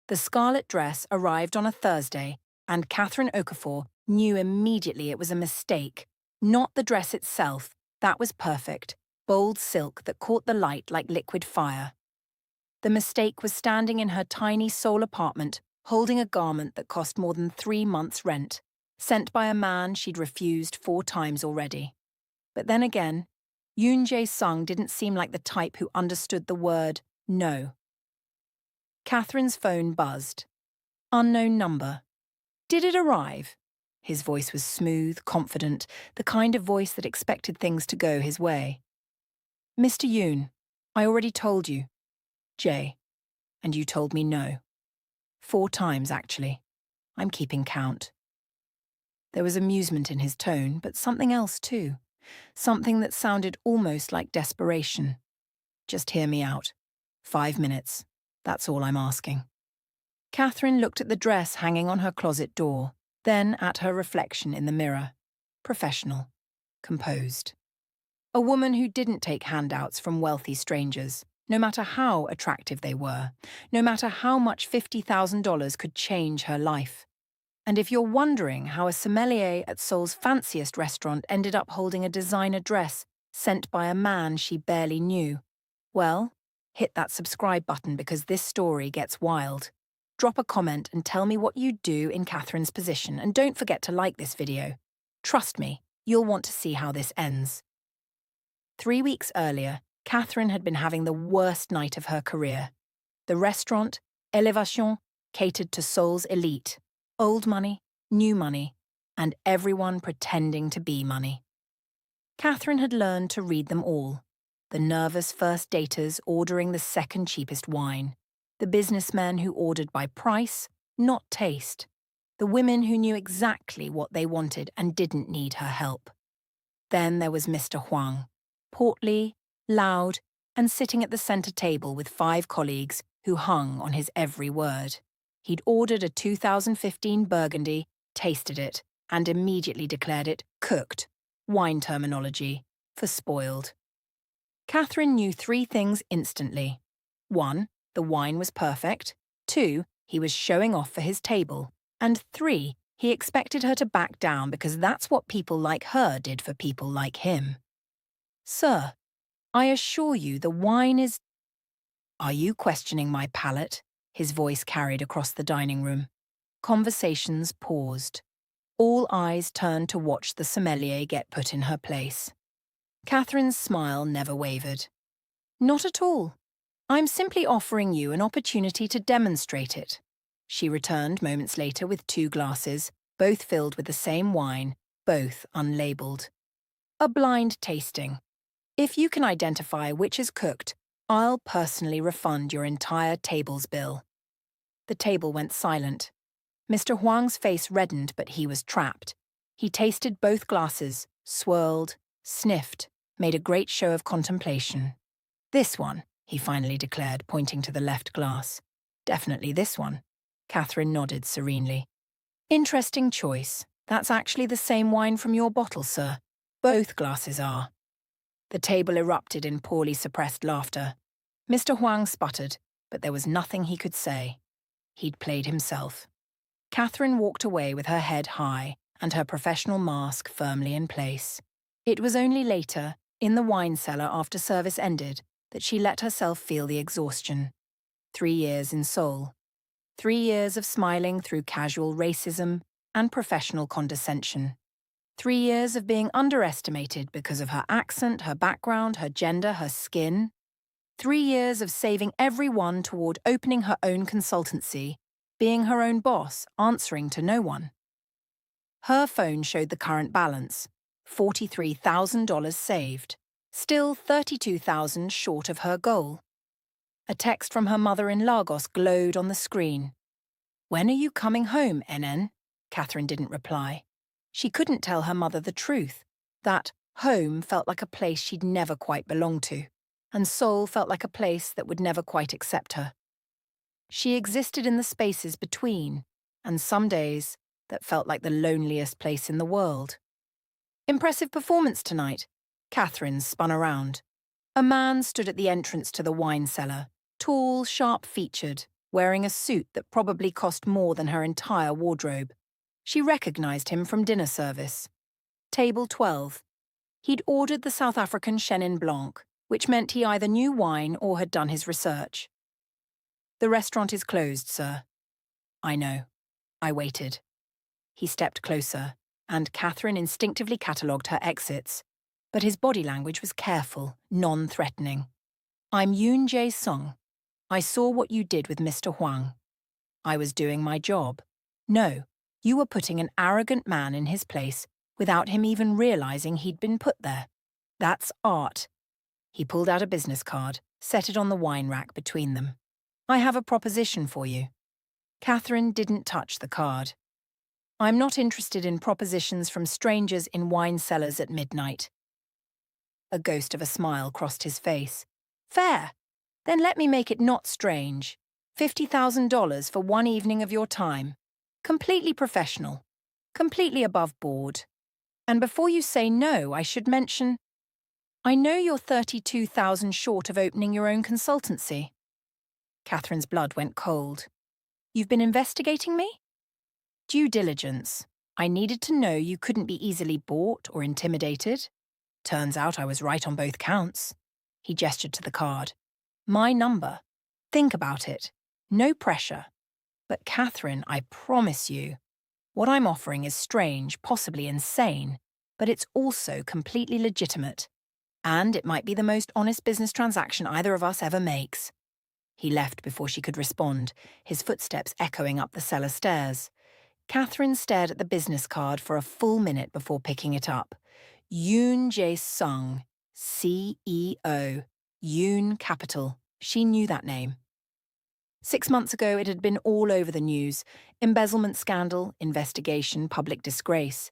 The scarlet dress arrived on a Thursday, and Catherine Okafor knew immediately it was a mistake. Not the dress itself, that was perfect, bold silk that caught the light like liquid fire. The mistake was standing in her tiny Seoul apartment, holding a garment that cost more than 3 months' rent, sent by a man she'd refused 4 times already. But then again, Yoon Jae-sung didn't seem like the type who understood the word no. Catherine's phone buzzed. Unknown number. Did it arrive? His voice was smooth, confident, the kind of voice that expected things to go his way. Mr. Yoon, I already told you. Jay. And you told me no. 4 times, actually. I'm keeping count. There was amusement in his tone, but something else too. Something that sounded almost like desperation. Just hear me out. 5 minutes. That's all I'm asking. Catherine looked at the dress hanging on her closet door, then at her reflection in the mirror. Professional. Composed. A woman who didn't take handouts from wealthy strangers, no matter how attractive they were, no matter how much $50,000 could change her life. And if you're wondering how a sommelier at Seoul's fanciest restaurant ended up holding a designer dress sent by a man she barely knew, well, hit that subscribe button because this story gets wild. Drop a comment and tell me what you'd do in Catherine's position, and don't forget to like this video. Trust me, you'll want to see how this ends. 3 weeks earlier, Catherine had been having the worst night of her career. The restaurant, Elevation, catered to Seoul's elite. Old money, new money, and everyone pretending to be money. Catherine had learned to read them all. The nervous first daters ordering the second cheapest wine. The businessmen who ordered by price, not taste. The women who knew exactly what they wanted and didn't need her help. Then there was Mr. Huang, portly, loud, and sitting at the center table with 5 colleagues who hung on his every word. He'd ordered a 2015 Burgundy, tasted it, and immediately declared it cooked, wine terminology, for spoiled. Catherine knew 3 things instantly. 1, the wine was perfect. 2, he was showing off for his table. And 3, he expected her to back down because that's what people like her did for people like him. Sir, I assure you the wine is... Are you questioning my palate? His voice carried across the dining room. Conversations paused. All eyes turned to watch the sommelier get put in her place. Catherine's smile never wavered. Not at all. I'm simply offering you an opportunity to demonstrate it. She returned moments later with 2 glasses, both filled with the same wine, both unlabeled. A blind tasting. If you can identify which is cooked, I'll personally refund your entire table's bill. The table went silent. Mr. Huang's face reddened, but he was trapped. He tasted both glasses, swirled, sniffed, made a great show of contemplation. This one, he finally declared, pointing to the left glass. Definitely this one. Catherine nodded serenely. Interesting choice. That's actually the same wine from your bottle, sir. Both glasses are. The table erupted in poorly suppressed laughter. Mr. Huang sputtered, but there was nothing he could say. He'd played himself. Catherine walked away with her head high and her professional mask firmly in place. It was only later, in the wine cellar after service ended, that she let herself feel the exhaustion. 3 years in Seoul. 3 years of smiling through casual racism and professional condescension. 3 years of being underestimated because of her accent, her background, her gender, her skin. 3 years of saving everyone toward opening her own consultancy, being her own boss, answering to no one. Her phone showed the current balance, $43,000 saved, still $32,000 short of her goal. A text from her mother in Lagos glowed on the screen. When are you coming home, NN? Catherine didn't reply. She couldn't tell her mother the truth, that home felt like a place she'd never quite belonged to, and Seoul felt like a place that would never quite accept her. She existed in the spaces between, and some days that felt like the loneliest place in the world. Impressive performance tonight. Catherine spun around. A man stood at the entrance to the wine cellar, tall, sharp-featured, wearing a suit that probably cost more than her entire wardrobe. She recognized him from dinner service. Table 12. He'd ordered the South African Chenin Blanc, which meant he either knew wine or had done his research. "The restaurant is closed, sir." "I know." I waited. He stepped closer, and Catherine instinctively catalogued her exits. But his body language was careful, non-threatening. "I'm Yoon Jae-sung. I saw what you did with Mr. Hwang. I was doing my job. No, you were putting an arrogant man in his place without him even realizing he'd been put there. That's art." He pulled out a business card, set it on the wine rack between them. "I have a proposition for you." Catherine didn't touch the card. "I'm not interested in propositions from strangers in wine cellars at midnight." A ghost of a smile crossed his face. "Fair. Then let me make it not strange. $50,000 for one evening of your time. Completely professional. Completely above board. And before you say no, I should mention, I know you're 32,000 short of opening your own consultancy." Catherine's blood went cold. "You've been investigating me?" "Due diligence. I needed to know you couldn't be easily bought or intimidated. Turns out I was right on both counts." He gestured to the card. "My number. Think about it. No pressure. But Catherine, I promise you, what I'm offering is strange, possibly insane, but it's also completely legitimate. And it might be the most honest business transaction either of us ever makes." He left before she could respond, his footsteps echoing up the cellar stairs. Catherine stared at the business card for a full minute before picking it up. Yoon Jae-sung, CEO, Yoon Capital. She knew that name. 6 months ago, it had been all over the news. Embezzlement scandal, investigation, public disgrace.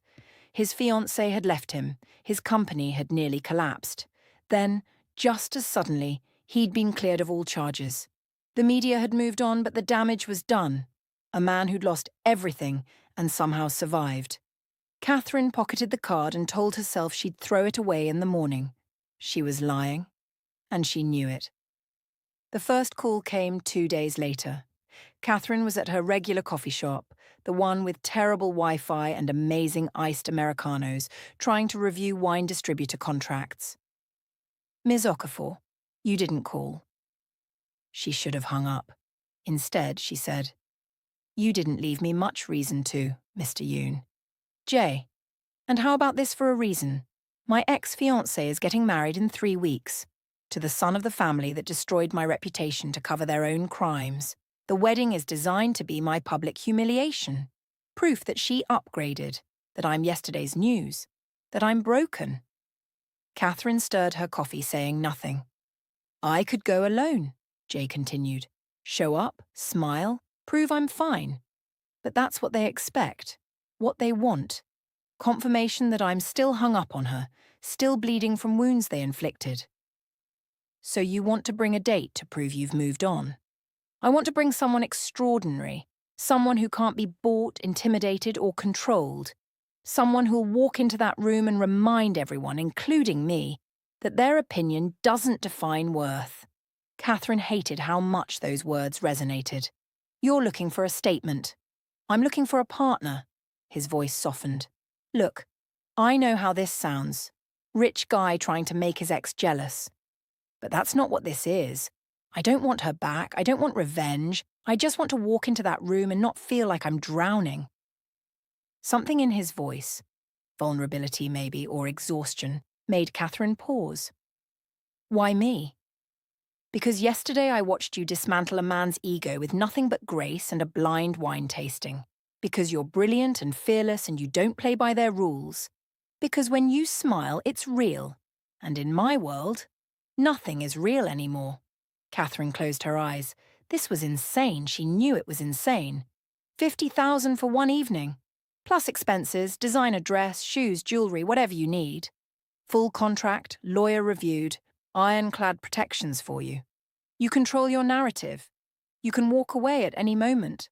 His fiancée had left him. His company had nearly collapsed. Then, just as suddenly, he'd been cleared of all charges. The media had moved on, but the damage was done. A man who'd lost everything and somehow survived. Catherine pocketed the card and told herself she'd throw it away in the morning. She was lying, and she knew it. The first call came 2 days later. Catherine was at her regular coffee shop, the one with terrible Wi-Fi and amazing iced Americanos, trying to review wine distributor contracts. "Ms. Okafor, you didn't call." She should have hung up. Instead, she said, "You didn't leave me much reason to, Mr. Yoon. Jay, and how about this for a reason? My ex-fiancée is getting married in 3 weeks. To the son of the family that destroyed my reputation to cover their own crimes. The wedding is designed to be my public humiliation. Proof that she upgraded, that I'm yesterday's news, that I'm broken." Catherine stirred her coffee, saying nothing. "I could go alone," Jay continued. "Show up, smile, prove I'm fine. But that's what they expect, what they want. Confirmation that I'm still hung up on her, still bleeding from wounds they inflicted. So you want to bring a date to prove you've moved on? I want to bring someone extraordinary, someone who can't be bought, intimidated, or controlled. Someone who'll walk into that room and remind everyone, including me, that their opinion doesn't define worth." Catherine hated how much those words resonated. "You're looking for a statement. I'm looking for a partner." His voice softened. "Look, I know how this sounds. Rich guy trying to make his ex jealous. But that's not what this is. I don't want her back. I don't want revenge. I just want to walk into that room and not feel like I'm drowning." Something in his voice, vulnerability maybe, or exhaustion, made Catherine pause. "Why me?" "Because yesterday I watched you dismantle a man's ego with nothing but grace and a blind wine tasting. Because you're brilliant and fearless and you don't play by their rules. Because when you smile, it's real. And in my world, nothing is real anymore." Catherine closed her eyes. This was insane. She knew it was insane. 50,000 for one evening. Plus expenses, designer dress, shoes, jewelry, whatever you need. Full contract, lawyer reviewed, ironclad protections for you. You control your narrative. You can walk away at any moment.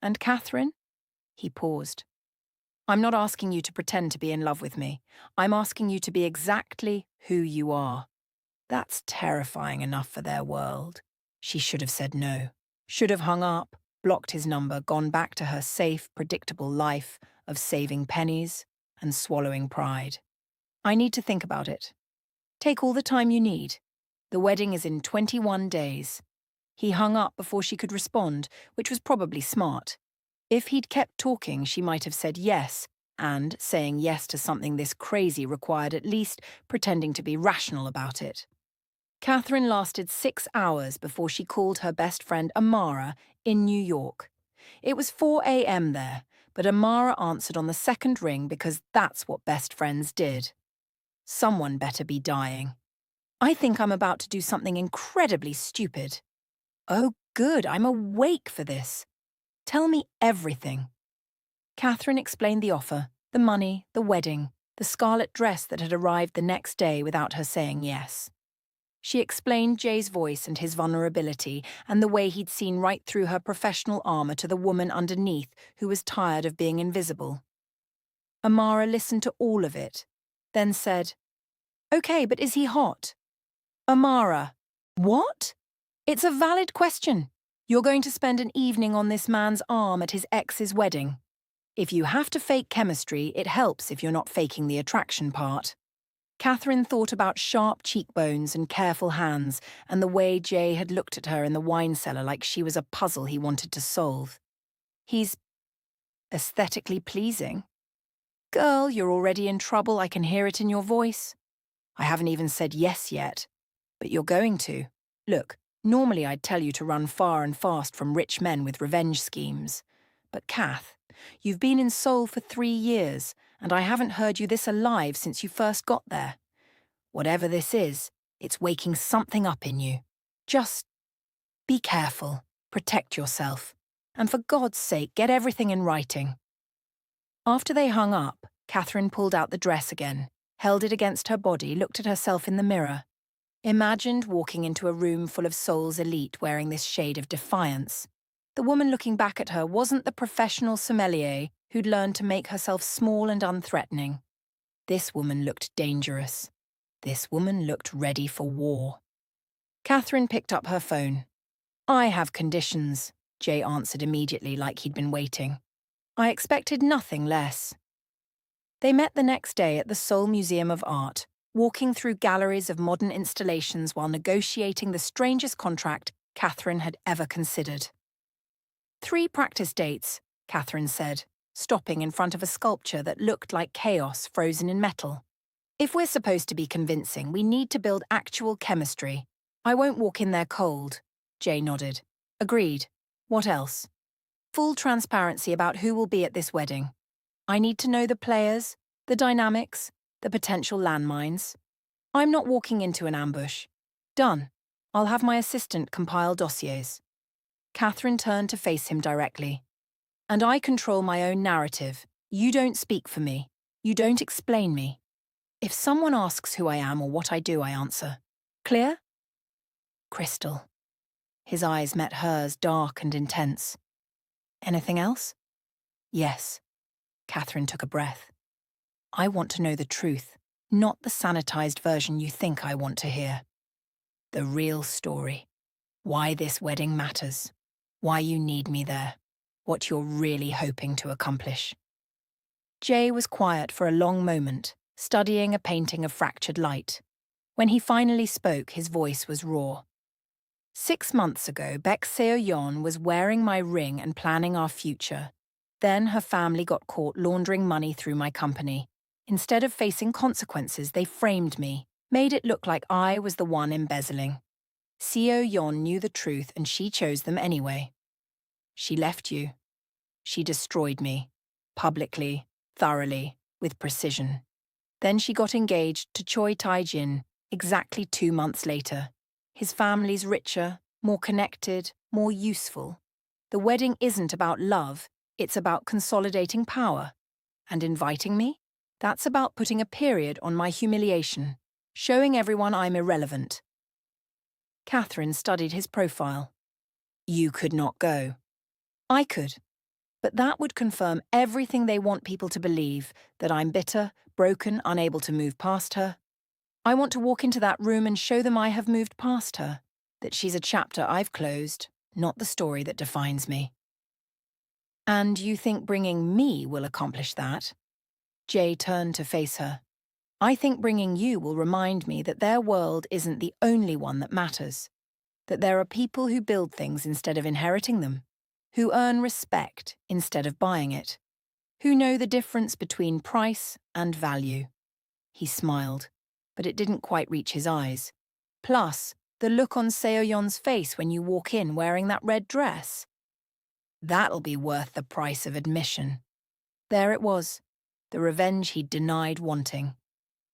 And Catherine? He paused. "I'm not asking you to pretend to be in love with me. I'm asking you to be exactly who you are." That's terrifying enough for their world. She should have said no. Should have hung up, blocked his number, gone back to her safe, predictable life of saving pennies and swallowing pride. I need to think about it. Take all the time you need. The wedding is in 21 days. He hung up before she could respond, which was probably smart. If he'd kept talking, she might have said yes, and saying yes to something this crazy required at least pretending to be rational about it. Catherine lasted 6 hours before she called her best friend Amara in New York. It was 4 a.m. there, but Amara answered on the second ring because that's what best friends did. Someone better be dying. I think I'm about to do something incredibly stupid. Oh, good, I'm awake for this. Tell me everything. Catherine explained the offer, the money, the wedding, the scarlet dress that had arrived the next day without her saying yes. She explained Jay's voice and his vulnerability and the way he'd seen right through her professional armor to the woman underneath who was tired of being invisible. Amara listened to all of it, then said, "Okay, but is he hot?" Amara, what? It's a valid question. You're going to spend an evening on this man's arm at his ex's wedding. If you have to fake chemistry, it helps if you're not faking the attraction part. Catherine thought about sharp cheekbones and careful hands and the way Jay had looked at her in the wine cellar like she was a puzzle he wanted to solve. He's aesthetically pleasing. Girl, you're already in trouble, I can hear it in your voice. I haven't even said yes yet, but you're going to. Look, normally I'd tell you to run far and fast from rich men with revenge schemes. But Kath, you've been in Seoul for 3 years, and I haven't heard you this alive since you first got there. Whatever this is, it's waking something up in you. Just be careful, protect yourself, and for God's sake, get everything in writing. After they hung up, Catherine pulled out the dress again, held it against her body, looked at herself in the mirror. Imagined walking into a room full of Seoul's elite wearing this shade of defiance. The woman looking back at her wasn't the professional sommelier who'd learned to make herself small and unthreatening. This woman looked dangerous. This woman looked ready for war. Catherine picked up her phone. I have conditions, Jay answered immediately like he'd been waiting. I expected nothing less. They met the next day at the Seoul Museum of Art, walking through galleries of modern installations while negotiating the strangest contract Catherine had ever considered. 3 practice dates, Catherine said, stopping in front of a sculpture that looked like chaos frozen in metal. If we're supposed to be convincing, we need to build actual chemistry. I won't walk in there cold, Jay nodded. Agreed. What else? Full transparency about who will be at this wedding. I need to know the players, the dynamics, the potential landmines. I'm not walking into an ambush. Done. I'll have my assistant compile dossiers. Catherine turned to face him directly. And I control my own narrative. You don't speak for me. You don't explain me. If someone asks who I am or what I do, I answer. Clear? Crystal. His eyes met hers, dark and intense. Anything else? Yes. Catherine took a breath. I want to know the truth, not the sanitized version you think I want to hear. The real story. Why this wedding matters. Why you need me there. What you're really hoping to accomplish. Jay was quiet for a long moment, studying a painting of fractured light. When he finally spoke, his voice was raw. 6 months ago, Baek Seo-yeon was wearing my ring and planning our future. Then her family got caught laundering money through my company. Instead of facing consequences, they framed me, made it look like I was the one embezzling. Seo-yeon knew the truth and she chose them anyway. She left you. She destroyed me. Publicly, thoroughly, with precision. Then she got engaged to Choi Tae-jin exactly 2 months later. His family's richer, more connected, more useful. The wedding isn't about love, it's about consolidating power. And inviting me? That's about putting a period on my humiliation, showing everyone I'm irrelevant. Catherine studied his profile. You could not go. I could. But that would confirm everything they want people to believe, that I'm bitter, broken, unable to move past her. I want to walk into that room and show them I have moved past her, that she's a chapter I've closed. not the story that defines me. And you think bringing me will accomplish that? Jay turned to face her. I think bringing you will remind me that their world isn't the only one that matters, that there are people who build things instead of inheriting them, who earn respect instead of buying it, who know the difference between price and value. He smiled, but it didn't quite reach his eyes. Plus, the look on Seoyeon's face when you walk in wearing that red dress. That'll be worth the price of admission. There it was, the revenge he'd denied wanting.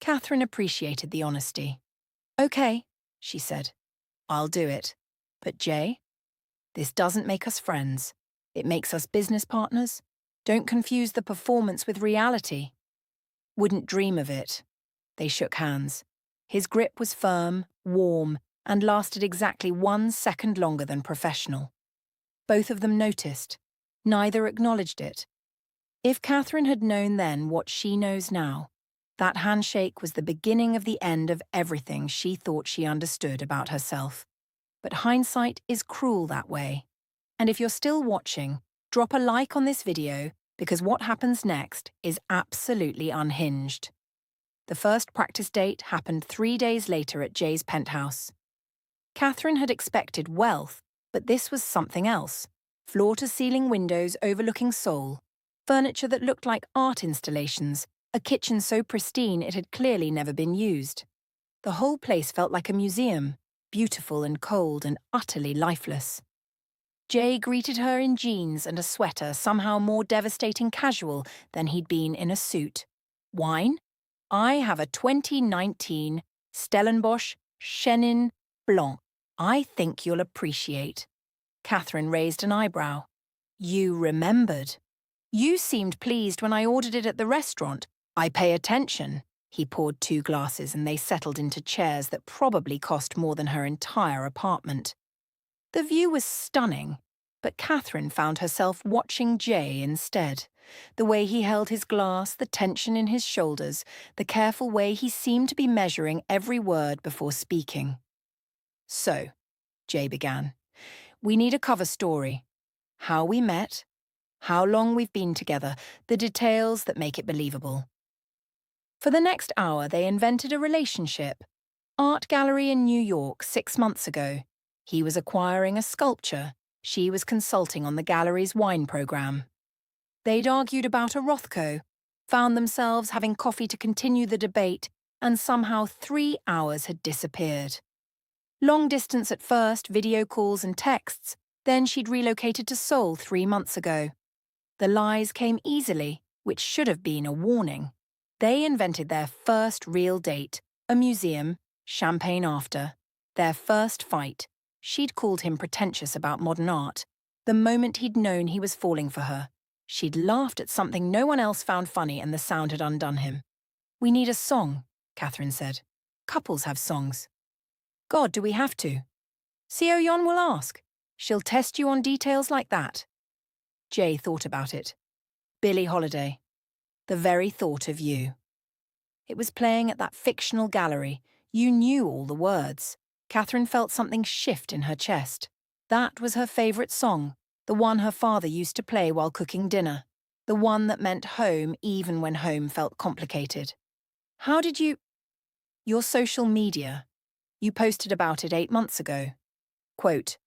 Catherine appreciated the honesty. Okay, she said. I'll do it. But Jay, this doesn't make us friends. It makes us business partners. Don't confuse the performance with reality. Wouldn't dream of it. They shook hands. His grip was firm, warm, and lasted exactly 1 second longer than professional. Both of them noticed. Neither acknowledged it. If Catherine had known then what she knows now, that handshake was the beginning of the end of everything she thought she understood about herself. But hindsight is cruel that way. And if you're still watching, drop a like on this video because what happens next is absolutely unhinged. The first practice date happened 3 days later at Jay's penthouse. Catherine had expected wealth, but this was something else. Floor-to-ceiling windows overlooking Seoul, furniture that looked like art installations, a kitchen so pristine it had clearly never been used. The whole place felt like a museum, beautiful and cold and utterly lifeless. Jay greeted her in jeans and a sweater somehow more devastating casual than he'd been in a suit. Wine? I have a 2019 Stellenbosch Chenin Blanc. I think you'll appreciate. Catherine raised an eyebrow. You remembered. You seemed pleased when I ordered it at the restaurant. I pay attention. He poured 2 glasses and they settled into chairs that probably cost more than her entire apartment. The view was stunning, but Catherine found herself watching Jay instead. The way he held his glass, the tension in his shoulders, the careful way he seemed to be measuring every word before speaking. So, Jay began, we need a cover story. How we met, how long we've been together, the details that make it believable. For the next hour, they invented a relationship. Art gallery in New York 6 months ago. He was acquiring a sculpture. She was consulting on the gallery's wine program. They'd argued about a Rothko, found themselves having coffee to continue the debate, and somehow 3 hours had disappeared. Long distance at first, video calls and texts, then she'd relocated to Seoul 3 months ago. The lies came easily, which should have been a warning. They invented their first real date, a museum, champagne after. Their first fight. She'd called him pretentious about modern art. The moment he'd known he was falling for her, she'd laughed at something no one else found funny and the sound had undone him. We need a song, Catherine said. Couples have songs. God, do we have to? Seoyeon will ask. She'll test you on details like that. Jay thought about it. Billie Holiday. The very thought of you. It was playing at that fictional gallery. You knew all the words. Catherine felt something shift in her chest. That was her favourite song, the one her father used to play while cooking dinner, the one that meant home even when home felt complicated. How did you... Your social media. You posted about it 8 months ago. Quote,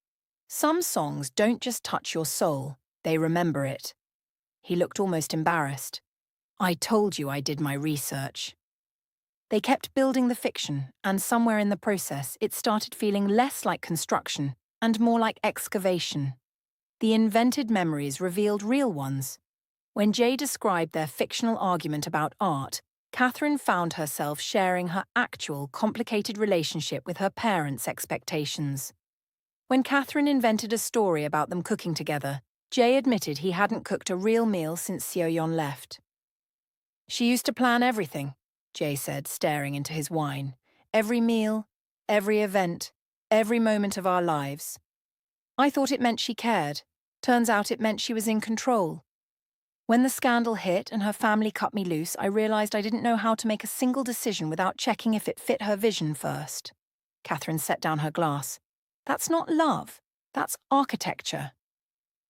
some songs don't just touch your soul, they remember it. He looked almost embarrassed. I told you I did my research. They kept building the fiction, and somewhere in the process it started feeling less like construction and more like excavation. The invented memories revealed real ones. When Jay described their fictional argument about art, Catherine found herself sharing her actual complicated relationship with her parents' expectations. When Catherine invented a story about them cooking together, Jay admitted he hadn't cooked a real meal since Seoyeon left. She used to plan everything, Jay said, staring into his wine. Every meal, every event, every moment of our lives. I thought it meant she cared. Turns out it meant she was in control. When the scandal hit and her family cut me loose, I realized I didn't know how to make a single decision without checking if it fit her vision first. Catherine set down her glass. That's not love. That's architecture.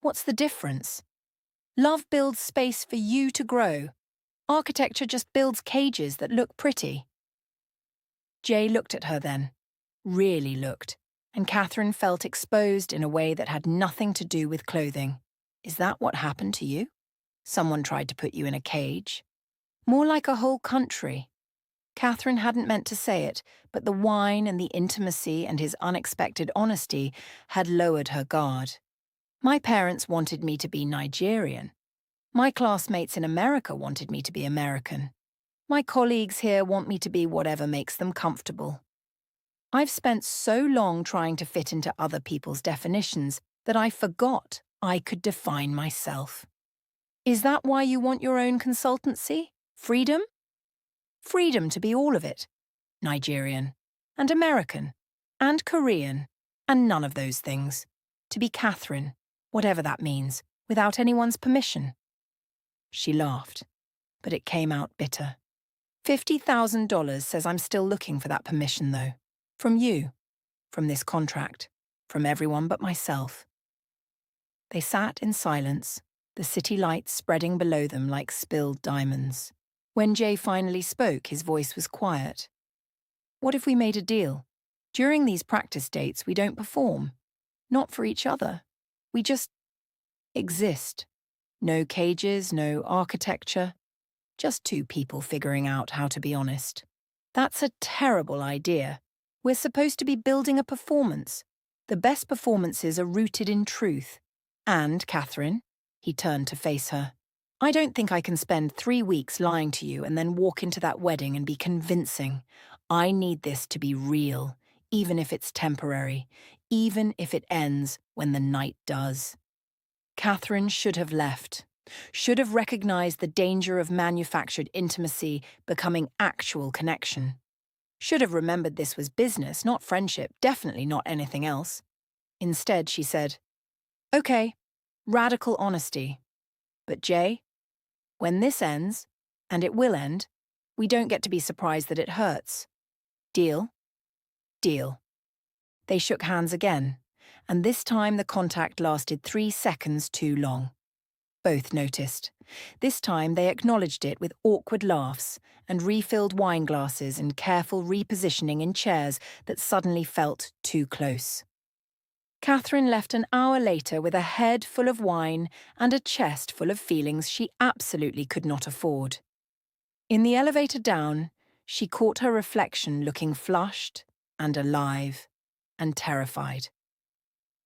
What's the difference? Love builds space for you to grow. Architecture just builds cages that look pretty. Jay looked at her then, really looked, and Catherine felt exposed in a way that had nothing to do with clothing. Is that what happened to you? Someone tried to put you in a cage? More like a whole country. Catherine hadn't meant to say it, but the wine and the intimacy and his unexpected honesty had lowered her guard. My parents wanted me to be Nigerian. My classmates in America wanted me to be American. My colleagues here want me to be whatever makes them comfortable. I've spent so long trying to fit into other people's definitions that I forgot I could define myself. Is that why you want your own consultancy? Freedom? Freedom to be all of it. Nigerian, and American, and Korean, and none of those things. To be Catherine, whatever that means, without anyone's permission. She laughed, but it came out bitter. $50,000 says I'm still looking for that permission, though. From you, from this contract, from everyone but myself. They sat in silence, the city lights spreading below them like spilled diamonds. When Jay finally spoke, his voice was quiet. What if we made a deal? During these practice dates, we don't perform. Not for each other. We just exist. No cages, no architecture. Just two people figuring out how to be honest. That's a terrible idea. We're supposed to be building a performance. The best performances are rooted in truth. And, Catherine, he turned to face her, I don't think I can spend 3 weeks lying to you and then walk into that wedding and be convincing. I need this to be real, even if it's temporary, even if it ends when the night does. Catherine should have left, should have recognized the danger of manufactured intimacy becoming actual connection. Should have remembered this was business, not friendship, definitely not anything else. Instead, she said, Okay, radical honesty. But Jay, when this ends, and it will end, we don't get to be surprised that it hurts. Deal? Deal. They shook hands again, and this time the contact lasted 3 seconds too long. Both noticed. This time they acknowledged it with awkward laughs and refilled wine glasses and careful repositioning in chairs that suddenly felt too close. Catherine left an hour later with a head full of wine and a chest full of feelings she absolutely could not afford. In the elevator down, she caught her reflection looking flushed and alive and terrified.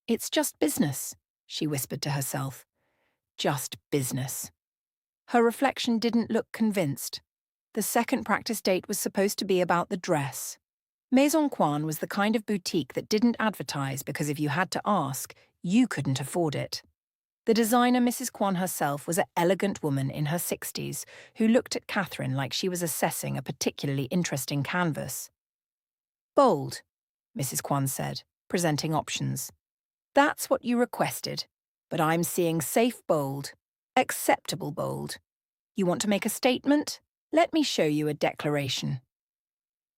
It's just business, she whispered to herself. Just business. Her reflection didn't look convinced. The second practice date was supposed to be about the dress. Maison Quan was the kind of boutique that didn't advertise because if you had to ask, you couldn't afford it. The designer, Mrs. Quan herself, was an elegant woman in her 60s who looked at Catherine like she was assessing a particularly interesting canvas. Bold, Mrs. Quan said, presenting options. That's what you requested, but I'm seeing safe bold, acceptable bold. You want to make a statement? Let me show you a declaration.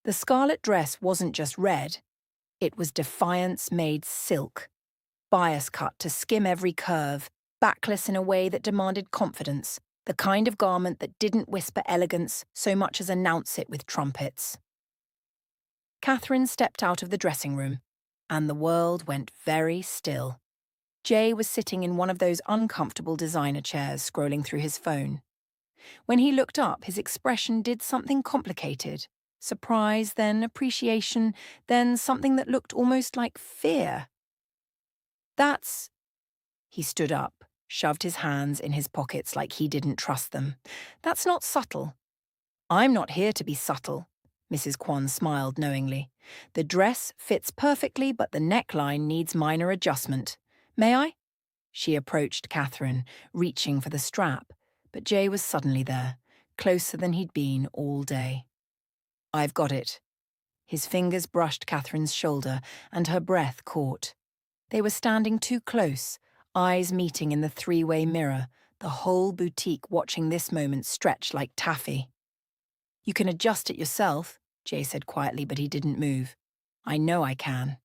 The scarlet dress wasn't just red, it was defiance made silk. Bias cut to skim every curve, backless in a way that demanded confidence, the kind of garment that didn't whisper elegance so much as announce it with trumpets. Catherine stepped out of the dressing room, and the world went very still. Jay was sitting in one of those uncomfortable designer chairs scrolling through his phone. When he looked up, his expression did something complicated. Surprise, then appreciation, then something that looked almost like fear. That's... He stood up, shoved his hands in his pockets like he didn't trust them. That's not subtle. I'm not here to be subtle, Mrs. Quan smiled knowingly. The dress fits perfectly, but the neckline needs minor adjustment. May I? She approached Catherine, reaching for the strap, but Jay was suddenly there, closer than he'd been all day. I've got it. His fingers brushed Catherine's shoulder, and her breath caught. They were standing too close, eyes meeting in the three-way mirror, the whole boutique watching this moment stretch like taffy. You can adjust it yourself, Jay said quietly, but he didn't move. I know I can.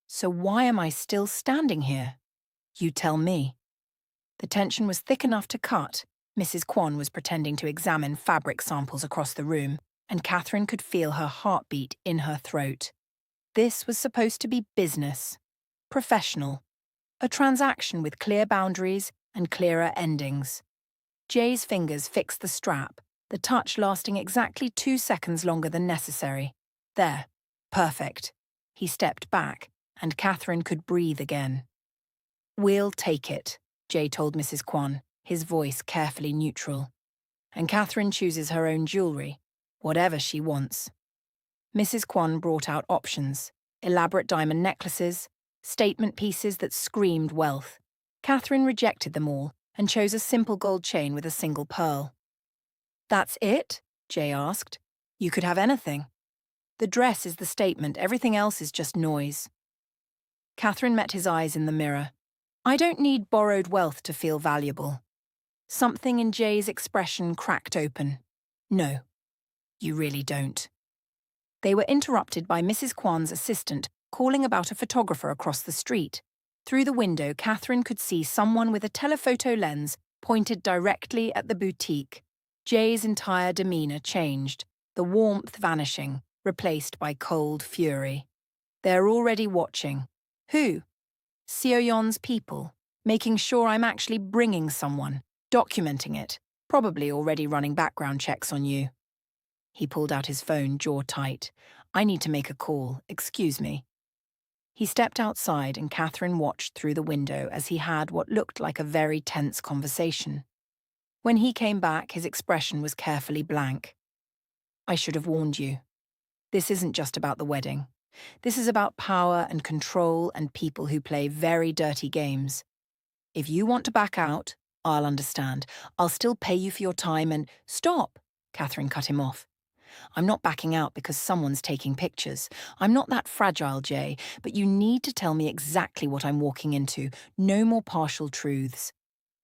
So why am I still standing here? You tell me. The tension was thick enough to cut. Mrs. Kwan was pretending to examine fabric samples across the room, and Catherine could feel her heartbeat in her throat. This was supposed to be business. Professional. A transaction with clear boundaries and clearer endings. Jay's fingers fixed the strap, the touch lasting exactly 2 seconds longer than necessary. There. Perfect. He stepped back, and Catherine could breathe again. We'll take it, Jay told Mrs. Kwan, his voice carefully neutral. And Catherine chooses her own jewellery, whatever she wants. Mrs. Kwan brought out options, elaborate diamond necklaces, statement pieces that screamed wealth. Catherine rejected them all and chose a simple gold chain with a single pearl. That's it? Jay asked. You could have anything. The dress is the statement, everything else is just noise. Catherine met his eyes in the mirror. I don't need borrowed wealth to feel valuable. Something in Jay's expression cracked open. No, you really don't. They were interrupted by Mrs. Kwan's assistant calling about a photographer across the street. Through the window, Catherine could see someone with a telephoto lens pointed directly at the boutique. Jay's entire demeanour changed, the warmth vanishing, replaced by cold fury. They're already watching. Who? Seoyon's people, making sure I'm actually bringing someone, documenting it, probably already running background checks on you. He pulled out his phone, jaw tight. I need to make a call, excuse me. He stepped outside and Catherine watched through the window as he had what looked like a very tense conversation. When he came back, his expression was carefully blank. I should have warned you. This isn't just about the wedding. This is about power and control and people who play very dirty games. If you want to back out, I'll understand. I'll still pay you for your time and— Stop, Catherine cut him off. I'm not backing out because someone's taking pictures. I'm not that fragile, Jay, but you need to tell me exactly what I'm walking into. No more partial truths.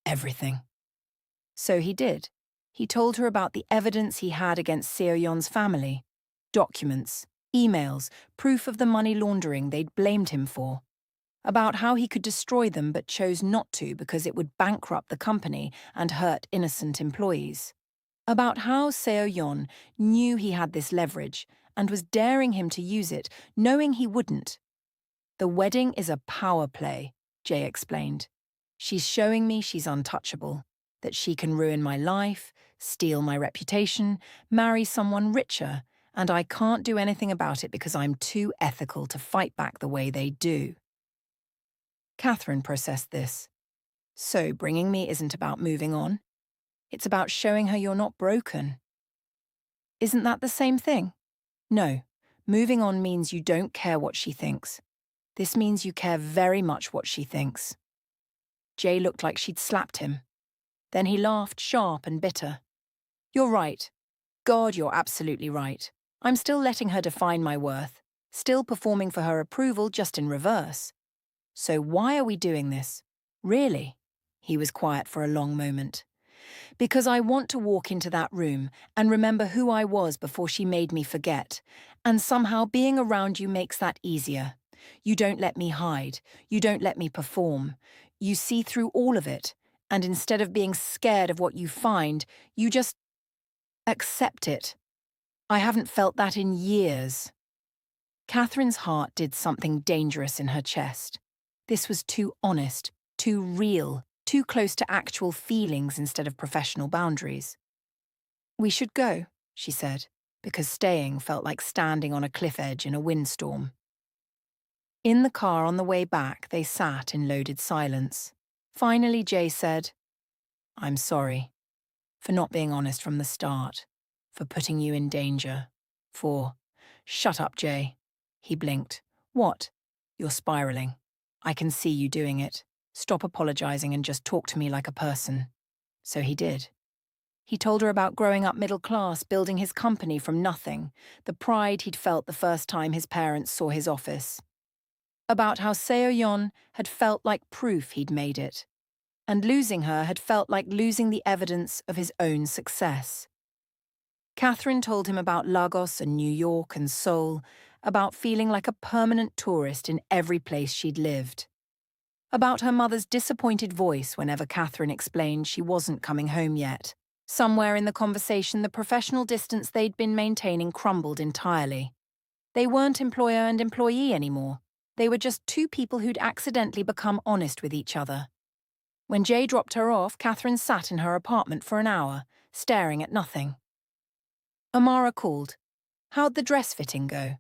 Everything. So he did. He told her about the evidence he had against Seoyon's family. Documents, emails, proof of the money laundering they'd blamed him for. About how he could destroy them but chose not to because it would bankrupt the company and hurt innocent employees. About how Seoyon knew he had this leverage and was daring him to use it, knowing he wouldn't. The wedding is a power play, Jay explained. She's showing me she's untouchable, that she can ruin my life, steal my reputation, marry someone richer, and I can't do anything about it because I'm too ethical to fight back the way they do. Catherine processed this. So bringing me isn't about moving on. It's about showing her you're not broken. Isn't that the same thing? No, moving on means you don't care what she thinks. This means you care very much what she thinks. Jay looked like she'd slapped him. Then he laughed, sharp and bitter. You're right. God, you're absolutely right. I'm still letting her define my worth, still performing for her approval just in reverse. So why are we doing this? Really? He was quiet for a long moment. Because I want to walk into that room and remember who I was before she made me forget. And somehow being around you makes that easier. You don't let me hide. You don't let me perform. You see through all of it. And instead of being scared of what you find, you just accept it. I haven't felt that in years. Catherine's heart did something dangerous in her chest. This was too honest, too real, too close to actual feelings instead of professional boundaries. We should go, she said, because staying felt like standing on a cliff edge in a windstorm. In the car on the way back, they sat in loaded silence. Finally, Jay said, I'm sorry. For not being honest from the start. For putting you in danger. For— Shut up, Jay. He blinked. What? You're spiraling. I can see you doing it. Stop apologizing and just talk to me like a person. So he did. He told her about growing up middle class, building his company from nothing, the pride he'd felt the first time his parents saw his office. About how Seoyon had felt like proof he'd made it, and losing her had felt like losing the evidence of his own success. Catherine told him about Lagos and New York and Seoul, about feeling like a permanent tourist in every place she'd lived. About her mother's disappointed voice whenever Catherine explained she wasn't coming home yet. Somewhere in the conversation, the professional distance they'd been maintaining crumbled entirely. They weren't employer and employee anymore. They were just two people who'd accidentally become honest with each other. When Jay dropped her off, Catherine sat in her apartment for an hour, staring at nothing. Amara called. "How'd the dress fitting go?"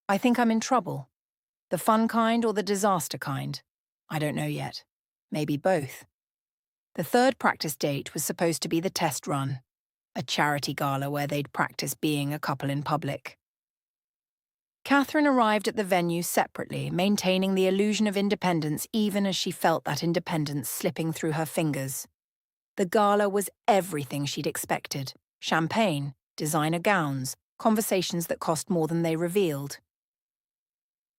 "I think I'm in trouble. The fun kind or the disaster kind? I don't know yet. Maybe both." The third practice date was supposed to be the test run, a charity gala where they'd practice being a couple in public. Catherine arrived at the venue separately, maintaining the illusion of independence even as she felt that independence slipping through her fingers. The gala was everything she'd expected: champagne, designer gowns, conversations that cost more than they revealed.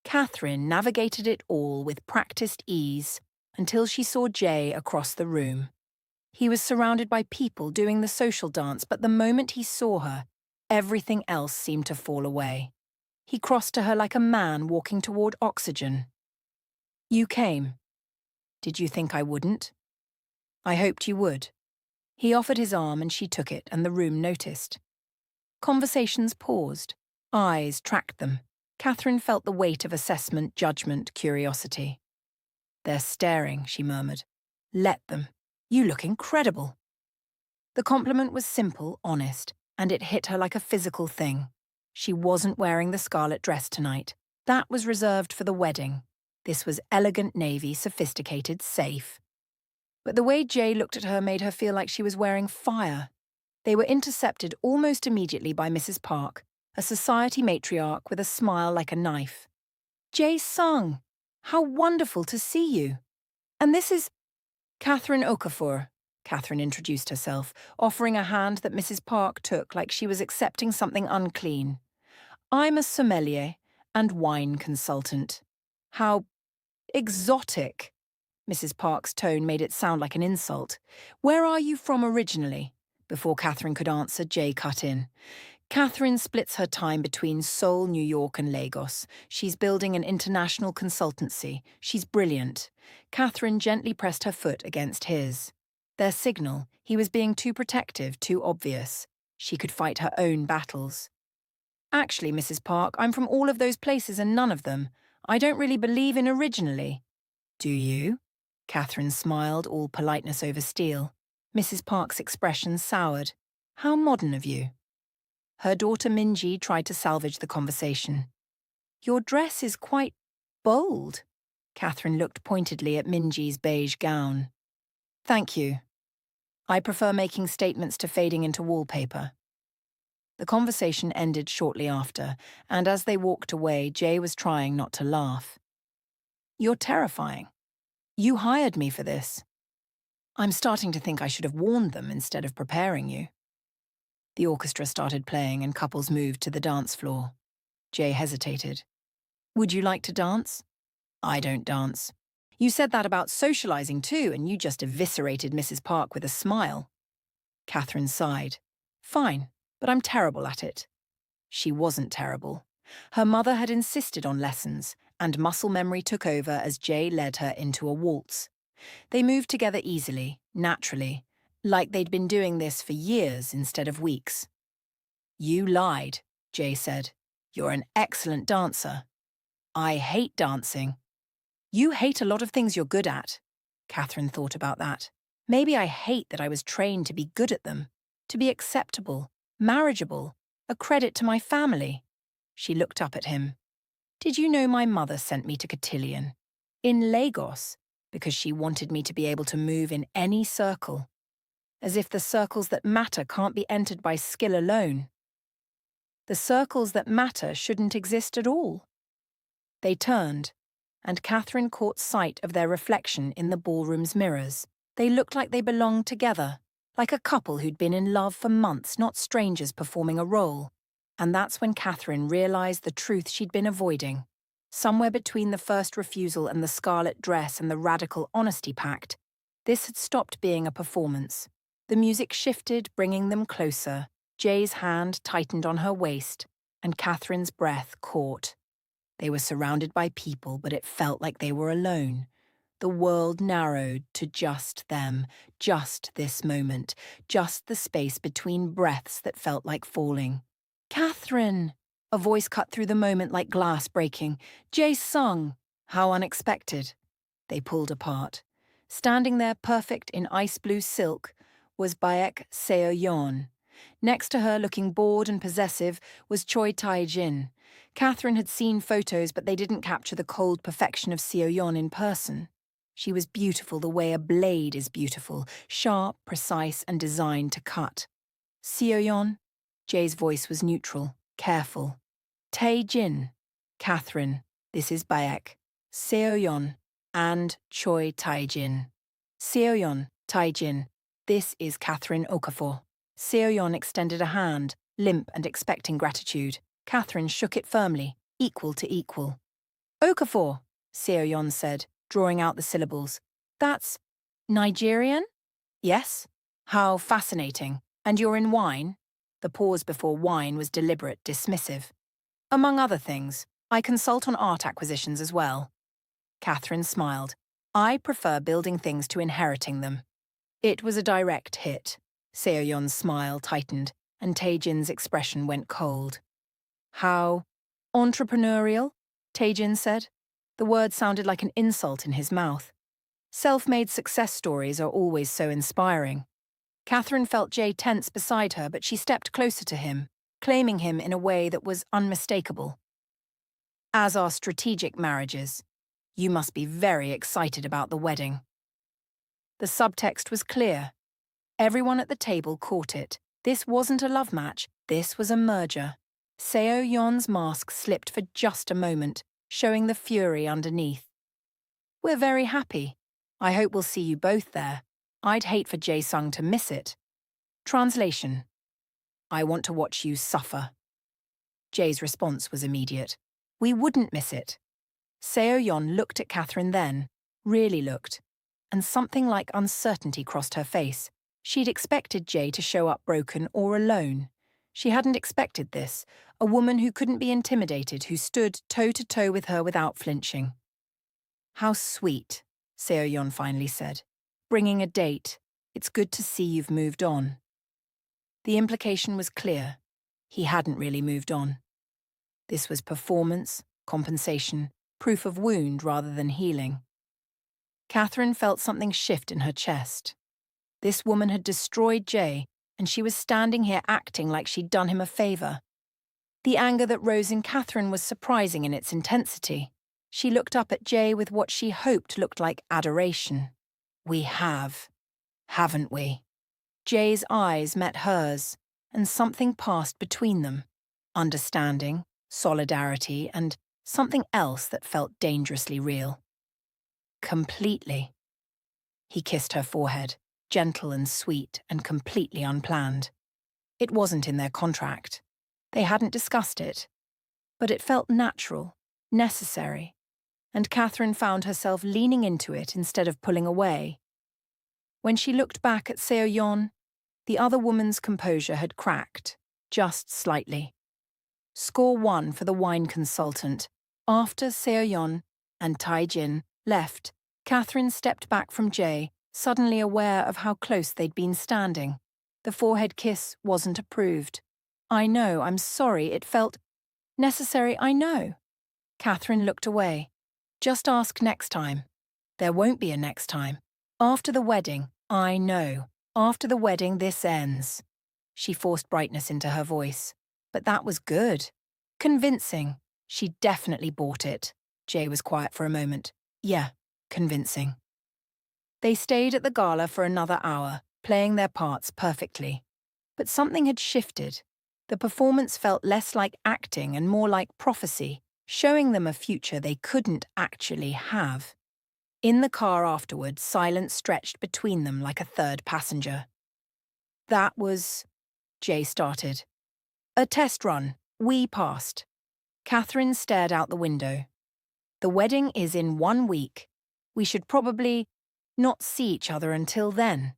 Catherine navigated it all with practiced ease until she saw Jay across the room. He was surrounded by people doing the social dance, but the moment he saw her, everything else seemed to fall away. He crossed to her like a man walking toward oxygen. "You came. Did you think I wouldn't?" "I hoped you would." He offered his arm and she took it, and the room noticed. Conversations paused. Eyes tracked them. Catherine felt the weight of assessment, judgment, curiosity. "They're staring," she murmured. "Let them. You look incredible." The compliment was simple, honest, and it hit her like a physical thing. She wasn't wearing the scarlet dress tonight. That was reserved for the wedding. This was elegant navy, sophisticated, safe. But the way Jay looked at her made her feel like she was wearing fire. They were intercepted almost immediately by Mrs. Park, a society matriarch with a smile like a knife. "Jay Sung, how wonderful to see you. And this is Catherine Okafor." Catherine introduced herself, offering a hand that Mrs. Park took like she was accepting something unclean. "I'm a sommelier and wine consultant." "How exotic." Mrs. Park's tone made it sound like an insult. "Where are you from originally?" Before Catherine could answer, Jay cut in. "Catherine splits her time between Seoul, New York, and Lagos. She's building an international consultancy. She's brilliant." Catherine gently pressed her foot against his. Their signal: he was being too protective, too obvious. She could fight her own battles. "Actually, Mrs. Park, I'm from all of those places and none of them. I don't really believe in originally." "Do you?" Catherine smiled, all politeness over steel. Mrs. Park's expression soured. "How modern of you." Her daughter Minji tried to salvage the conversation. "Your dress is quite bold." Catherine looked pointedly at Minji's beige gown. "Thank you. I prefer making statements to fading into wallpaper." The conversation ended shortly after, and as they walked away, Jay was trying not to laugh. "You're terrifying. You hired me for this." "I'm starting to think I should have warned them instead of preparing you." The orchestra started playing and couples moved to the dance floor. Jay hesitated. "Would you like to dance?" "I don't dance." "You said that about socializing too, and you just eviscerated Mrs. Park with a smile." Catherine sighed. "Fine, but I'm terrible at it." She wasn't terrible. Her mother had insisted on lessons, and muscle memory took over as Jay led her into a waltz. They moved together easily, naturally, like they'd been doing this for years instead of weeks. "You lied," Jay said. "You're an excellent dancer." "I hate dancing." "You hate a lot of things you're good at." Catherine thought about that. "Maybe I hate that I was trained to be good at them, to be acceptable, marriageable, a credit to my family." She looked up at him. "Did you know my mother sent me to cotillion? In Lagos, because she wanted me to be able to move in any circle. As if the circles that matter can't be entered by skill alone. The circles that matter shouldn't exist at all." They turned, and Catherine caught sight of their reflection in the ballroom's mirrors. They looked like they belonged together, like a couple who'd been in love for months, not strangers performing a role. And that's when Catherine realized the truth she'd been avoiding. Somewhere between the first refusal and the scarlet dress and the radical honesty pact, this had stopped being a performance. The music shifted, bringing them closer. Jay's hand tightened on her waist, and Catherine's breath caught. They were surrounded by people, but it felt like they were alone. The world narrowed to just them, just this moment, just the space between breaths that felt like falling. "Catherine!" A voice cut through the moment like glass breaking. "Jae Sung!" How unexpected. They pulled apart. Standing there perfect in ice blue silk was Baek Seo-yeon. Next to her, looking bored and possessive, was Choi Tae-jin. Catherine had seen photos, but they didn't capture the cold perfection of Seo-yeon in person. She was beautiful the way a blade is beautiful, sharp, precise, and designed to cut. "Seo-yeon?" Jae's voice was neutral, careful. "Tae-jin." "Catherine, this is Baek. Seo-yeon and Choi Tae-jin." "Seo-yeon, Tae-jin, this is Catherine Okafor." Seo-yeon extended a hand, limp and expecting gratitude. Catherine shook it firmly, equal to equal. "Okafor," Seo-yeon said, drawing out the syllables. "That's Nigerian?" "Yes." "How fascinating. And you're in wine?" The pause before wine was deliberate, dismissive. "Among other things, I consult on art acquisitions as well." Catherine smiled. "I prefer building things to inheriting them." It was a direct hit. Seo-yeon's smile tightened, and Tae-jin's expression went cold. "How entrepreneurial?" Tae-jin said. The word sounded like an insult in his mouth. Self-made success stories are always so inspiring. Catherine felt Jae tense beside her, but she stepped closer to him, claiming him in a way that was unmistakable. "As are strategic marriages. You must be very excited about the wedding." The subtext was clear. Everyone at the table caught it. This wasn't a love match, this was a merger. Seo-yeon's mask slipped for just a moment, showing the fury underneath. "We're very happy. I hope we'll see you both there. I'd hate for Jae Sung to miss it." Translation: "I want to watch you suffer." Jae's response was immediate. "We wouldn't miss it." Seo-yeon looked at Catherine then, really looked, and something like uncertainty crossed her face. She'd expected Jae to show up broken or alone. She hadn't expected this, a woman who couldn't be intimidated, who stood toe-to-toe with her without flinching. "How sweet," Seo-yeon finally said. "Bringing a date. It's good to see you've moved on." The implication was clear. He hadn't really moved on. This was performance, compensation, proof of wound rather than healing. Catherine felt something shift in her chest. This woman had destroyed Jae, and she was standing here acting like she'd done him a favor. The anger that rose in Catherine was surprising in its intensity. She looked up at Jae with what she hoped looked like adoration. "We have, haven't we?" Jae's eyes met hers, and something passed between them. Understanding, solidarity, and something else that felt dangerously real. "Completely." He kissed her forehead, gentle and sweet and completely unplanned. It wasn't in their contract. They hadn't discussed it. But it felt natural, necessary, and Catherine found herself leaning into it instead of pulling away. When she looked back at Seo-yeon, the other woman's composure had cracked, just slightly. Score 1 for the wine consultant. After Seo-yeon and Tae-jin left, Catherine stepped back from Jae, suddenly aware of how close they'd been standing. The forehead kiss wasn't approved. "I know, I'm sorry, it felt necessary, I know." Catherine looked away. "Just ask next time." "There won't be a next time. After the wedding, I know. After the wedding, this ends." She forced brightness into her voice. But that was good. Convincing. She definitely bought it. Jae was quiet for a moment. "Yeah, convincing." They stayed at the gala for another hour, playing their parts perfectly. But something had shifted. The performance felt less like acting and more like prophecy, showing them a future they couldn't actually have. In the car afterward, silence stretched between them like a third passenger. "That was," Jae started. "A test run. We passed." Catherine stared out the window. "The wedding is in 1 week. We should probably not see each other until then.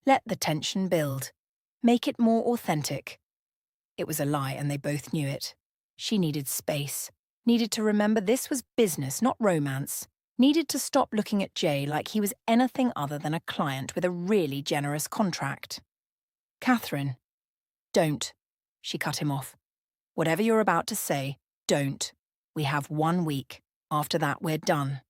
Let the tension build. Make it more authentic." It was a lie, and they both knew it. She needed space, needed to remember this was business, not romance, needed to stop looking at Jay like he was anything other than a client with a really generous contract. Catherine, don't. She cut him off. Whatever you're about to say, don't. We have 1 week. After that, we're done.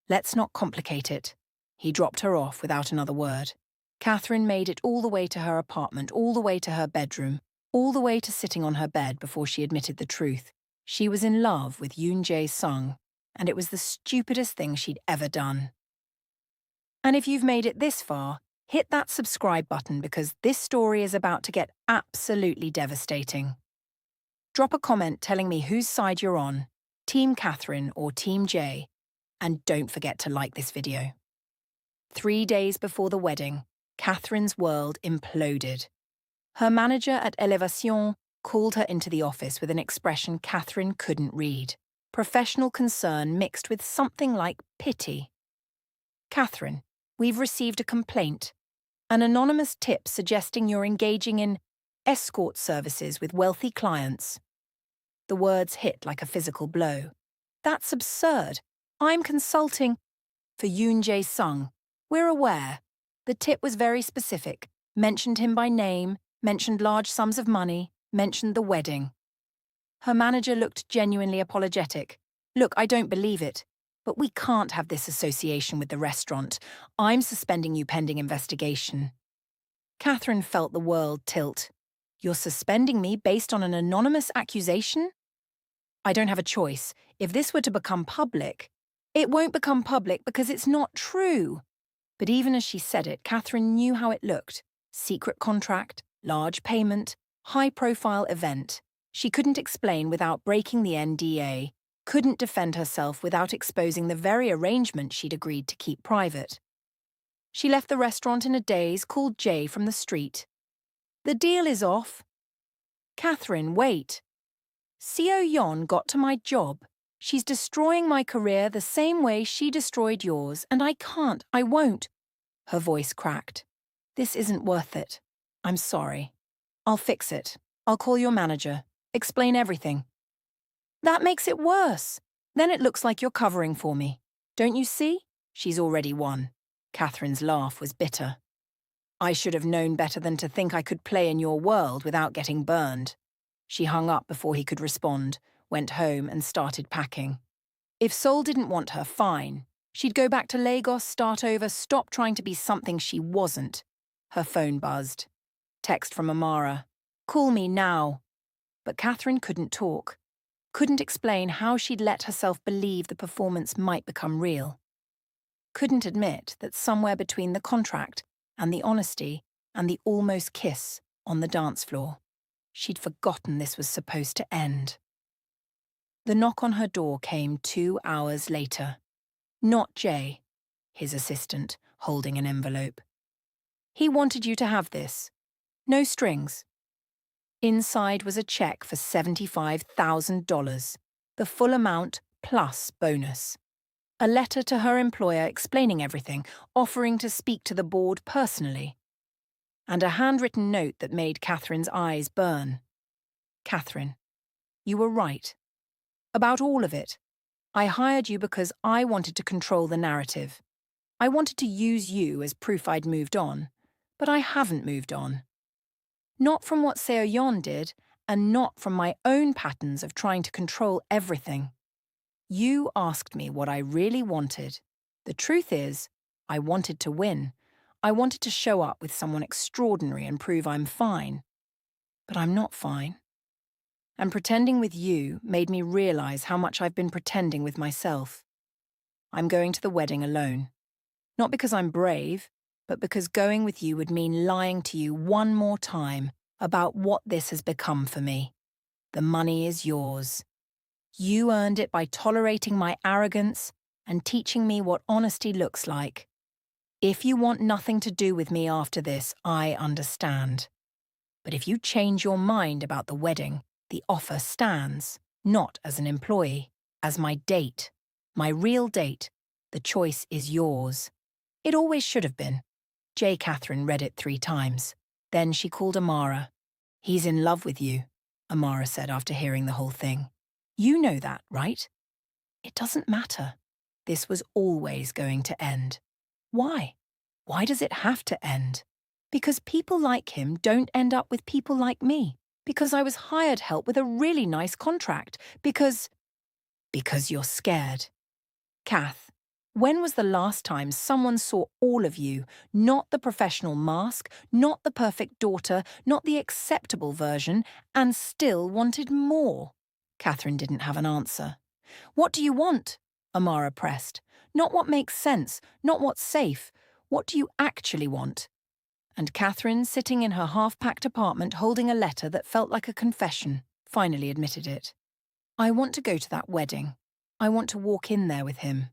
Let's not complicate it. He dropped her off without another word. Catherine made it all the way to her apartment, all the way to her bedroom, all the way to sitting on her bed before she admitted the truth. She was in love with Yoon Jae-sung, and it was the stupidest thing she'd ever done. And if you've made it this far, hit that subscribe button because this story is about to get absolutely devastating. Drop a comment telling me whose side you're on, Team Catherine or Team Jay, and don't forget to like this video. 3 days before the wedding, Catherine's world imploded. Her manager at Elevation called her into the office with an expression Catherine couldn't read. Professional concern mixed with something like pity. Catherine, we've received a complaint. An anonymous tip suggesting you're engaging in escort services with wealthy clients. The words hit like a physical blow. That's absurd. I'm consulting for Yoon Jae-sung. We're aware. The tip was very specific, mentioned him by name, mentioned large sums of money, mentioned the wedding. Her manager looked genuinely apologetic. Look, I don't believe it, but we can't have this association with the restaurant. I'm suspending you pending investigation. Catherine felt the world tilt. You're suspending me based on an anonymous accusation? I don't have a choice. If this were to become public, it won't become public because it's not true. But even as she said it, Catherine knew how it looked. Secret contract, large payment, high-profile event. She couldn't explain without breaking the NDA, couldn't defend herself without exposing the very arrangement she'd agreed to keep private. She left the restaurant in a daze, called Jay from the street. The deal is off. Catherine, wait. Seo Yeon got to my job. She's destroying my career the same way she destroyed yours, and I won't. Her voice cracked. This isn't worth it. I'm sorry. I'll fix it. I'll call your manager. Explain everything. That makes it worse. Then it looks like you're covering for me. Don't you see? She's already won. Catherine's laugh was bitter. I should have known better than to think I could play in your world without getting burned. She hung up before he could respond, went home and started packing. If Seoul didn't want her, fine. She'd go back to Lagos, start over, stop trying to be something she wasn't. Her phone buzzed. Text from Amara. Call me now. But Catherine couldn't talk. Couldn't explain how she'd let herself believe the performance might become real. Couldn't admit that somewhere between the contract and the honesty and the almost kiss on the dance floor, she'd forgotten this was supposed to end. The knock on her door came 2 hours later. Not Jay, his assistant, holding an envelope. He wanted you to have this. No strings. Inside was a check for $75,000, the full amount plus bonus. A letter to her employer explaining everything, offering to speak to the board personally. And a handwritten note that made Catherine's eyes burn. Catherine, you were right. About all of it. I hired you because I wanted to control the narrative. I wanted to use you as proof I'd moved on, but I haven't moved on. Not from what Seo Yeon did, and not from my own patterns of trying to control everything. You asked me what I really wanted. The truth is, I wanted to win. I wanted to show up with someone extraordinary and prove I'm fine. But I'm not fine. And pretending with you made me realize how much I've been pretending with myself. I'm going to the wedding alone. Not because I'm brave, but because going with you would mean lying to you one more time about what this has become for me. The money is yours. You earned it by tolerating my arrogance and teaching me what honesty looks like. If you want nothing to do with me after this, I understand. But if you change your mind about the wedding, the offer stands, not as an employee, as my date, my real date. The choice is yours. It always should have been. Catherine read it 3 times. Then she called Amara. He's in love with you, Amara said after hearing the whole thing. You know that, right? It doesn't matter. This was always going to end. Why? Why does it have to end? Because people like him don't end up with people like me. Because I was hired help with a really nice contract. Because you're scared. Kath, when was the last time someone saw all of you, not the professional mask, not the perfect daughter, not the acceptable version, and still wanted more? Catherine didn't have an answer. What do you want? Amara pressed. Not what makes sense, not what's safe. What do you actually want? And Catherine, sitting in her half-packed apartment holding a letter that felt like a confession, finally admitted it. I want to go to that wedding. I want to walk in there with him.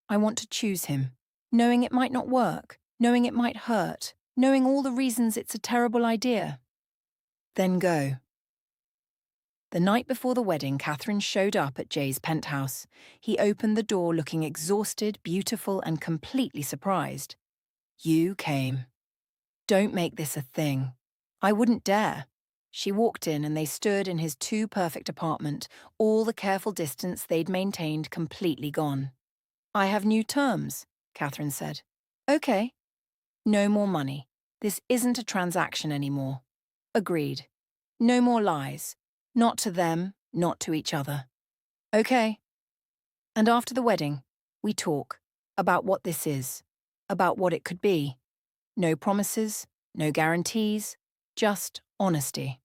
I want to choose him, knowing it might not work, knowing it might hurt, knowing all the reasons it's a terrible idea. Then go. The night before the wedding, Catherine showed up at Jay's penthouse. He opened the door looking exhausted, beautiful, and completely surprised. You came. Don't make this a thing. I wouldn't dare. She walked in and they stood in his too-perfect apartment, all the careful distance they'd maintained completely gone. I have new terms, Catherine said. Okay. No more money. This isn't a transaction anymore. Agreed. No more lies. Not to them, not to each other. Okay. And after the wedding, we talk about what this is, about what it could be. No promises, no guarantees, just honesty.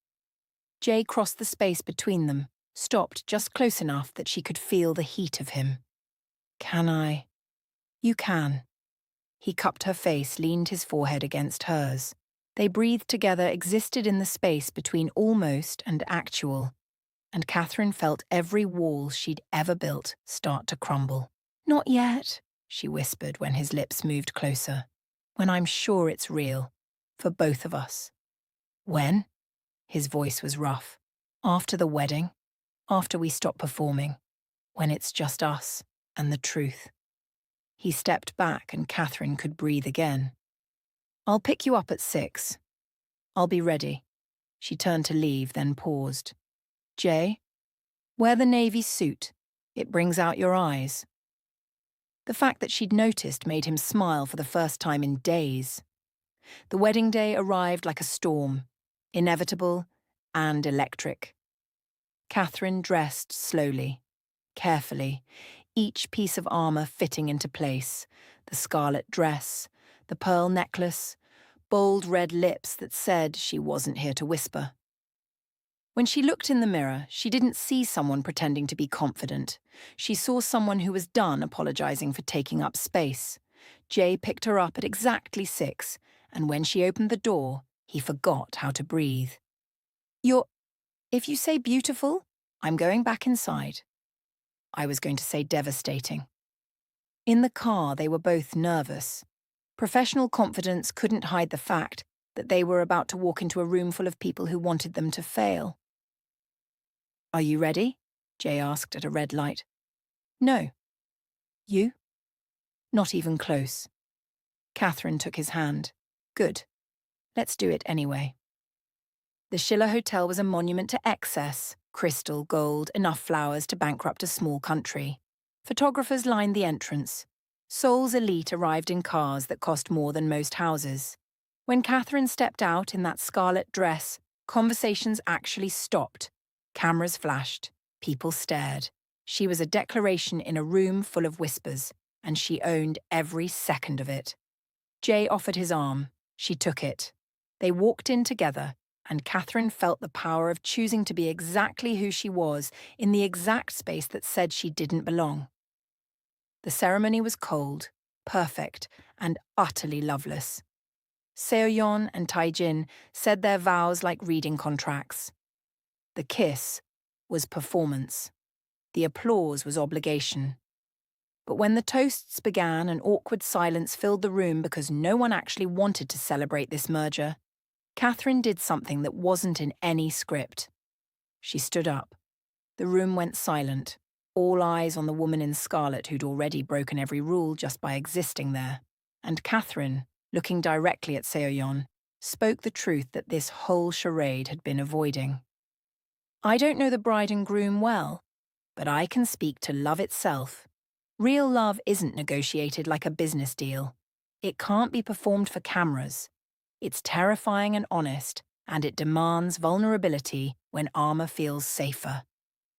Jay crossed the space between them, stopped just close enough that she could feel the heat of him. Can I? You can. He cupped her face, leaned his forehead against hers. They breathed together, existed in the space between almost and actual. And Catherine felt every wall she'd ever built start to crumble. Not yet, she whispered when his lips moved closer. When I'm sure it's real. For both of us. When? His voice was rough. After the wedding. After we stop performing. When it's just us and the truth. He stepped back and Catherine could breathe again. I'll pick you up at 6. I'll be ready. She turned to leave, then paused. Jay, wear the navy suit. It brings out your eyes. The fact that she'd noticed made him smile for the first time in days. The wedding day arrived like a storm, inevitable and electric. Catherine dressed slowly, carefully, each piece of armor fitting into place, the scarlet dress, the pearl necklace, bold red lips that said she wasn't here to whisper. When she looked in the mirror, she didn't see someone pretending to be confident. She saw someone who was done apologizing for taking up space. Jay picked her up at exactly 6, and when she opened the door, he forgot how to breathe. If you say beautiful, I'm going back inside. I was going to say devastating. In the car, they were both nervous. Professional confidence couldn't hide the fact that they were about to walk into a room full of people who wanted them to fail. Are you ready? Jay asked at a red light. No. You? Not even close. Catherine took his hand. Good. Let's do it anyway. The Schiller Hotel was a monument to excess. Crystal, gold, enough flowers to bankrupt a small country. Photographers lined the entrance. Seoul's elite arrived in cars that cost more than most houses. When Catherine stepped out in that scarlet dress, conversations actually stopped. Cameras flashed. People stared. She was a declaration in a room full of whispers, and she owned every second of it. Jay offered his arm. She took it. They walked in together, and Catherine felt the power of choosing to be exactly who she was in the exact space that said she didn't belong. The ceremony was cold, perfect, and utterly loveless. Seoyeon and Taijin said their vows like reading contracts. The kiss was performance. The applause was obligation. But when the toasts began, an awkward silence filled the room because no one actually wanted to celebrate this merger. Catherine did something that wasn't in any script. She stood up. The room went silent, all eyes on the woman in scarlet who'd already broken every rule just by existing there. And Catherine, looking directly at Seoyeon, spoke the truth that this whole charade had been avoiding. I don't know the bride and groom well, but I can speak to love itself. Real love isn't negotiated like a business deal. It can't be performed for cameras. It's terrifying and honest, and it demands vulnerability when armor feels safer.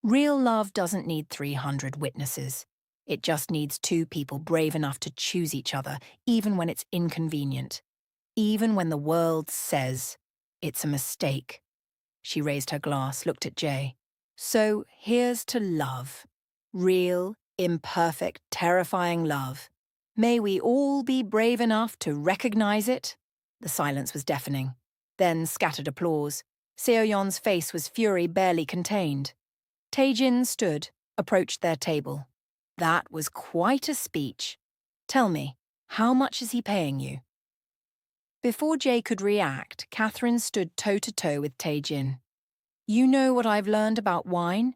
Real love doesn't need 300 witnesses. It just needs two people brave enough to choose each other, even when it's inconvenient. Even when the world says it's a mistake. She raised her glass, looked at Jay. So here's to love. Real, imperfect, terrifying love. May we all be brave enough to recognize it? The silence was deafening. Then scattered applause. Seoyeon's face was fury barely contained. Taejin stood, approached their table. That was quite a speech. Tell me, how much is he paying you? Before Jay could react, Catherine stood toe-to-toe with Taejin. You know what I've learned about wine?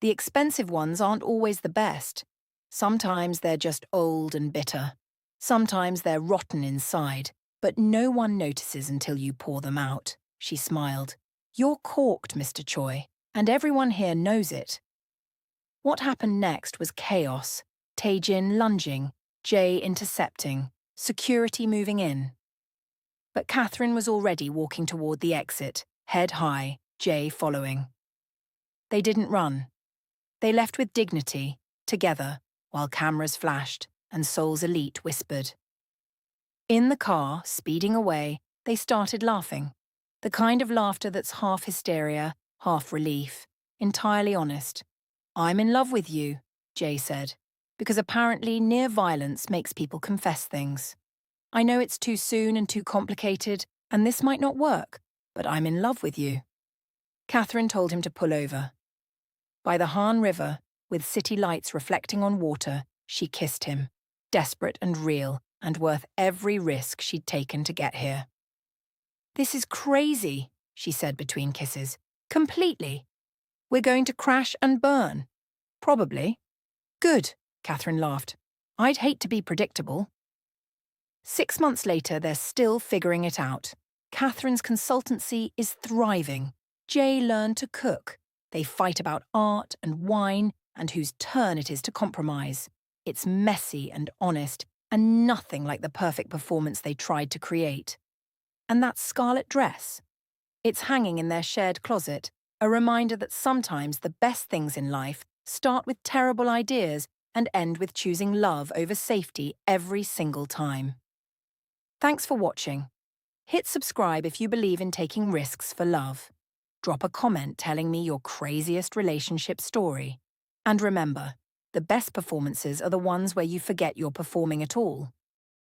The expensive ones aren't always the best. Sometimes they're just old and bitter. Sometimes they're rotten inside, but no one notices until you pour them out. She smiled. You're corked, Mr. Choi, and everyone here knows it. What happened next was chaos. Taejin lunging, Jay intercepting, security moving in. But Catherine was already walking toward the exit, head high, Jay following. They didn't run. They left with dignity, together, while cameras flashed and Seoul's elite whispered. In the car, speeding away, they started laughing. The kind of laughter that's half hysteria, half relief, entirely honest. I'm in love with you, Jay said, because apparently near violence makes people confess things. I know it's too soon and too complicated, and this might not work, but I'm in love with you. Catherine told him to pull over. By the Han River, with city lights reflecting on water, she kissed him, desperate and real, and worth every risk she'd taken to get here. This is crazy, she said between kisses. Completely. We're going to crash and burn. Probably. Good, Catherine laughed. I'd hate to be predictable. 6 months later, they're still figuring it out. Catherine's consultancy is thriving. Jay learned to cook. They fight about art and wine and whose turn it is to compromise. It's messy and honest and nothing like the perfect performance they tried to create. And that scarlet dress? It's hanging in their shared closet, a reminder that sometimes the best things in life start with terrible ideas and end with choosing love over safety every single time. Thanks for watching. Hit subscribe if you believe in taking risks for love. Drop a comment telling me your craziest relationship story. And remember, the best performances are the ones where you forget you're performing at all.